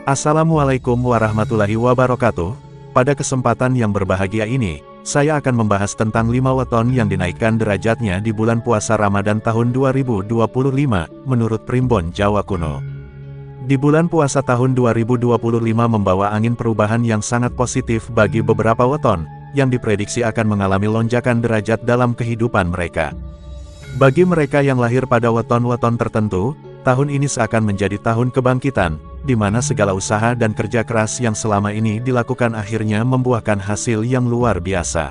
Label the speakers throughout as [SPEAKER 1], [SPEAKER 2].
[SPEAKER 1] Assalamualaikum warahmatullahi wabarakatuh. Pada kesempatan yang berbahagia ini, saya akan membahas tentang 5 weton yang dinaikkan derajatnya di bulan puasa Ramadan tahun 2025, menurut Primbon Jawa Kuno. Di bulan puasa tahun 2025 membawa angin perubahan yang sangat positif bagi beberapa weton, yang diprediksi akan mengalami lonjakan derajat dalam kehidupan mereka. Bagi mereka yang lahir pada weton-weton tertentu, tahun ini seakan menjadi tahun kebangkitan, di mana segala usaha dan kerja keras yang selama ini dilakukan akhirnya membuahkan hasil yang luar biasa.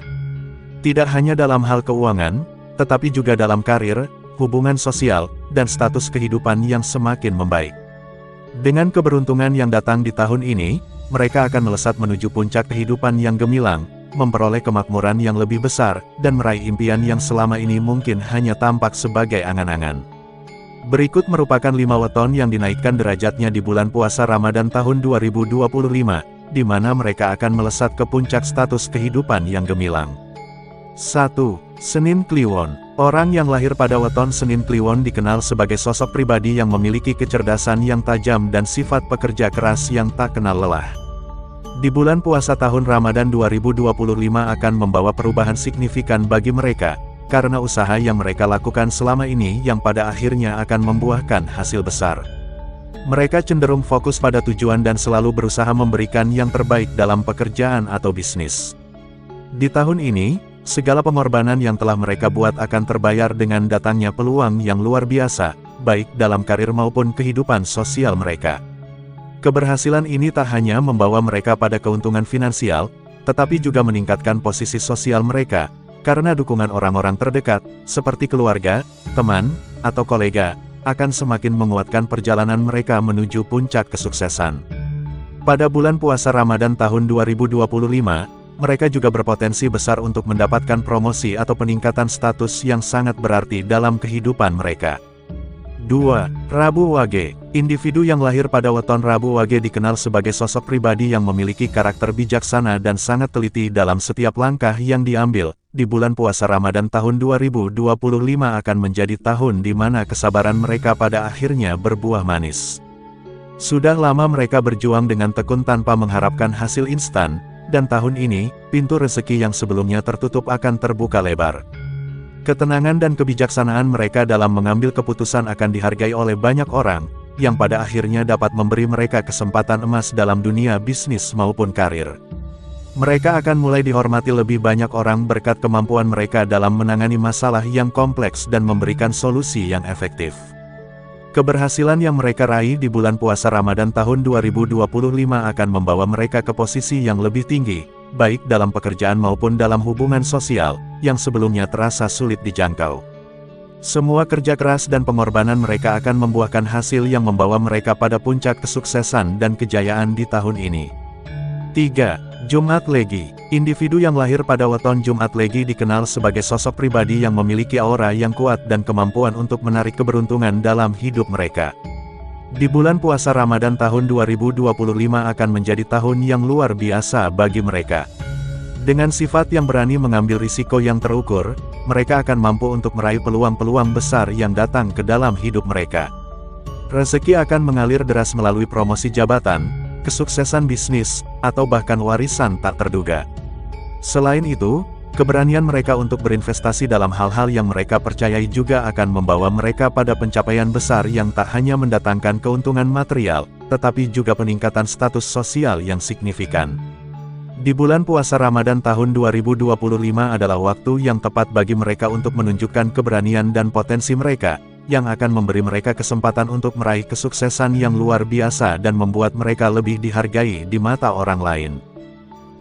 [SPEAKER 1] Tidak hanya dalam hal keuangan, tetapi juga dalam karir, hubungan sosial, dan status kehidupan yang semakin membaik. Dengan keberuntungan yang datang di tahun ini, mereka akan melesat menuju puncak kehidupan yang gemilang, memperoleh kemakmuran yang lebih besar, dan meraih impian yang selama ini mungkin hanya tampak sebagai angan-angan. Berikut merupakan 5 weton yang dinaikkan derajatnya di bulan puasa Ramadan tahun 2025, di mana mereka akan melesat ke puncak status kehidupan yang gemilang. 1. Senin Kliwon. Orang yang lahir pada weton Senin Kliwon dikenal sebagai sosok pribadi yang memiliki kecerdasan yang tajam dan sifat pekerja keras yang tak kenal lelah. Di bulan puasa tahun Ramadan 2025 akan membawa perubahan signifikan bagi mereka, karena usaha yang mereka lakukan selama ini yang pada akhirnya akan membuahkan hasil besar. Mereka cenderung fokus pada tujuan dan selalu berusaha memberikan yang terbaik dalam pekerjaan atau bisnis. Di tahun ini, segala pengorbanan yang telah mereka buat akan terbayar dengan datangnya peluang yang luar biasa, baik dalam karir maupun kehidupan sosial mereka. Keberhasilan ini tak hanya membawa mereka pada keuntungan finansial, tetapi juga meningkatkan posisi sosial mereka, karena dukungan orang-orang terdekat, seperti keluarga, teman, atau kolega, akan semakin menguatkan perjalanan mereka menuju puncak kesuksesan. Pada bulan puasa Ramadan tahun 2025, mereka juga berpotensi besar untuk mendapatkan promosi atau peningkatan status yang sangat berarti dalam kehidupan mereka. 2. Rabu Wage. Individu yang lahir pada weton Rabu Wage dikenal sebagai sosok pribadi yang memiliki karakter bijaksana dan sangat teliti dalam setiap langkah yang diambil. Di bulan puasa Ramadan tahun 2025 akan menjadi tahun di mana kesabaran mereka pada akhirnya berbuah manis. Sudah lama mereka berjuang dengan tekun tanpa mengharapkan hasil instan, dan tahun ini, pintu rezeki yang sebelumnya tertutup akan terbuka lebar. Ketenangan dan kebijaksanaan mereka dalam mengambil keputusan akan dihargai oleh banyak orang, yang pada akhirnya dapat memberi mereka kesempatan emas dalam dunia bisnis maupun karir. Mereka akan mulai dihormati lebih banyak orang berkat kemampuan mereka dalam menangani masalah yang kompleks dan memberikan solusi yang efektif. Keberhasilan yang mereka raih di bulan puasa Ramadan tahun 2025 akan membawa mereka ke posisi yang lebih tinggi, baik dalam pekerjaan maupun dalam hubungan sosial, yang sebelumnya terasa sulit dijangkau. Semua kerja keras dan pengorbanan mereka akan membuahkan hasil yang membawa mereka pada puncak kesuksesan dan kejayaan di tahun ini. 3. Jumat Legi. Individu yang lahir pada weton Jumat Legi dikenal sebagai sosok pribadi yang memiliki aura yang kuat dan kemampuan untuk menarik keberuntungan dalam hidup mereka. Di bulan puasa Ramadan tahun 2025 akan menjadi tahun yang luar biasa bagi mereka. Dengan sifat yang berani mengambil risiko yang terukur, mereka akan mampu untuk meraih peluang-peluang besar yang datang ke dalam hidup mereka. Rezeki akan mengalir deras melalui promosi jabatan, kesuksesan bisnis, atau bahkan warisan tak terduga. Selain itu, keberanian mereka untuk berinvestasi dalam hal-hal yang mereka percayai juga akan membawa mereka pada pencapaian besar yang tak hanya mendatangkan keuntungan material, tetapi juga peningkatan status sosial yang signifikan. Di bulan puasa Ramadan tahun 2025 adalah waktu yang tepat bagi mereka untuk menunjukkan keberanian dan potensi mereka, yang akan memberi mereka kesempatan untuk meraih kesuksesan yang luar biasa dan membuat mereka lebih dihargai di mata orang lain.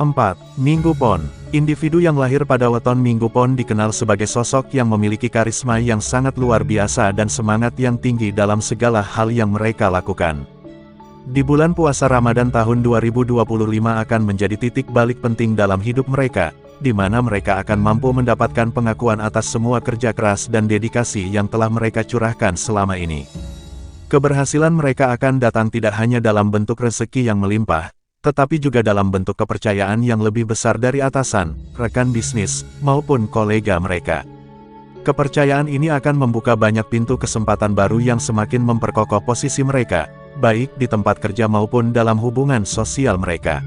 [SPEAKER 1] 4. Minggu Pon. Individu yang lahir pada weton Minggu Pon dikenal sebagai sosok yang memiliki karisma yang sangat luar biasa dan semangat yang tinggi dalam segala hal yang mereka lakukan. Di bulan puasa Ramadan tahun 2025 akan menjadi titik balik penting dalam hidup mereka, di mana mereka akan mampu mendapatkan pengakuan atas semua kerja keras dan dedikasi yang telah mereka curahkan selama ini. Keberhasilan mereka akan datang tidak hanya dalam bentuk rezeki yang melimpah, tetapi juga dalam bentuk kepercayaan yang lebih besar dari atasan, rekan bisnis, maupun kolega mereka. Kepercayaan ini akan membuka banyak pintu kesempatan baru yang semakin memperkokoh posisi mereka, baik di tempat kerja maupun dalam hubungan sosial mereka.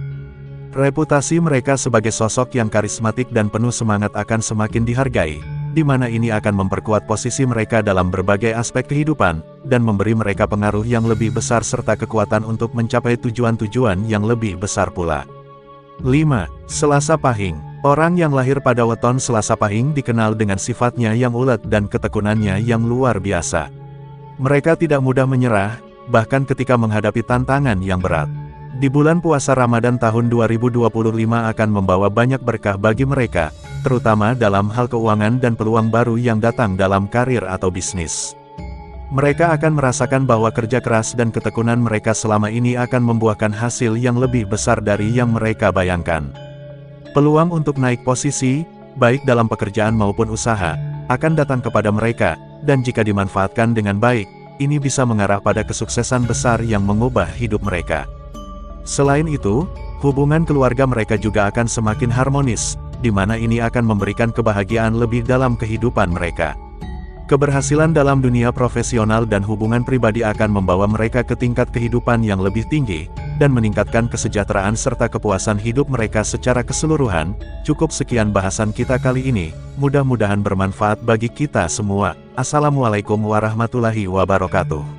[SPEAKER 1] Reputasi mereka sebagai sosok yang karismatik dan penuh semangat akan semakin dihargai, di mana ini akan memperkuat posisi mereka dalam berbagai aspek kehidupan, dan memberi mereka pengaruh yang lebih besar serta kekuatan untuk mencapai tujuan-tujuan yang lebih besar pula. 5. Selasa Pahing. Orang yang lahir pada weton Selasa Pahing dikenal dengan sifatnya yang ulet dan ketekunannya yang luar biasa. Mereka tidak mudah menyerah, bahkan ketika menghadapi tantangan yang berat. Di bulan puasa Ramadan tahun 2025 akan membawa banyak berkah bagi mereka, terutama dalam hal keuangan dan peluang baru yang datang dalam karir atau bisnis. Mereka akan merasakan bahwa kerja keras dan ketekunan mereka selama ini akan membuahkan hasil yang lebih besar dari yang mereka bayangkan. Peluang untuk naik posisi, baik dalam pekerjaan maupun usaha, akan datang kepada mereka, dan jika dimanfaatkan dengan baik, ini bisa mengarah pada kesuksesan besar yang mengubah hidup mereka. Selain itu, hubungan keluarga mereka juga akan semakin harmonis, di mana ini akan memberikan kebahagiaan lebih dalam kehidupan mereka. Keberhasilan dalam dunia profesional dan hubungan pribadi akan membawa mereka ke tingkat kehidupan yang lebih tinggi, dan meningkatkan kesejahteraan serta kepuasan hidup mereka secara keseluruhan. Cukup sekian bahasan kita kali ini, mudah-mudahan bermanfaat bagi kita semua. Assalamualaikum warahmatullahi wabarakatuh.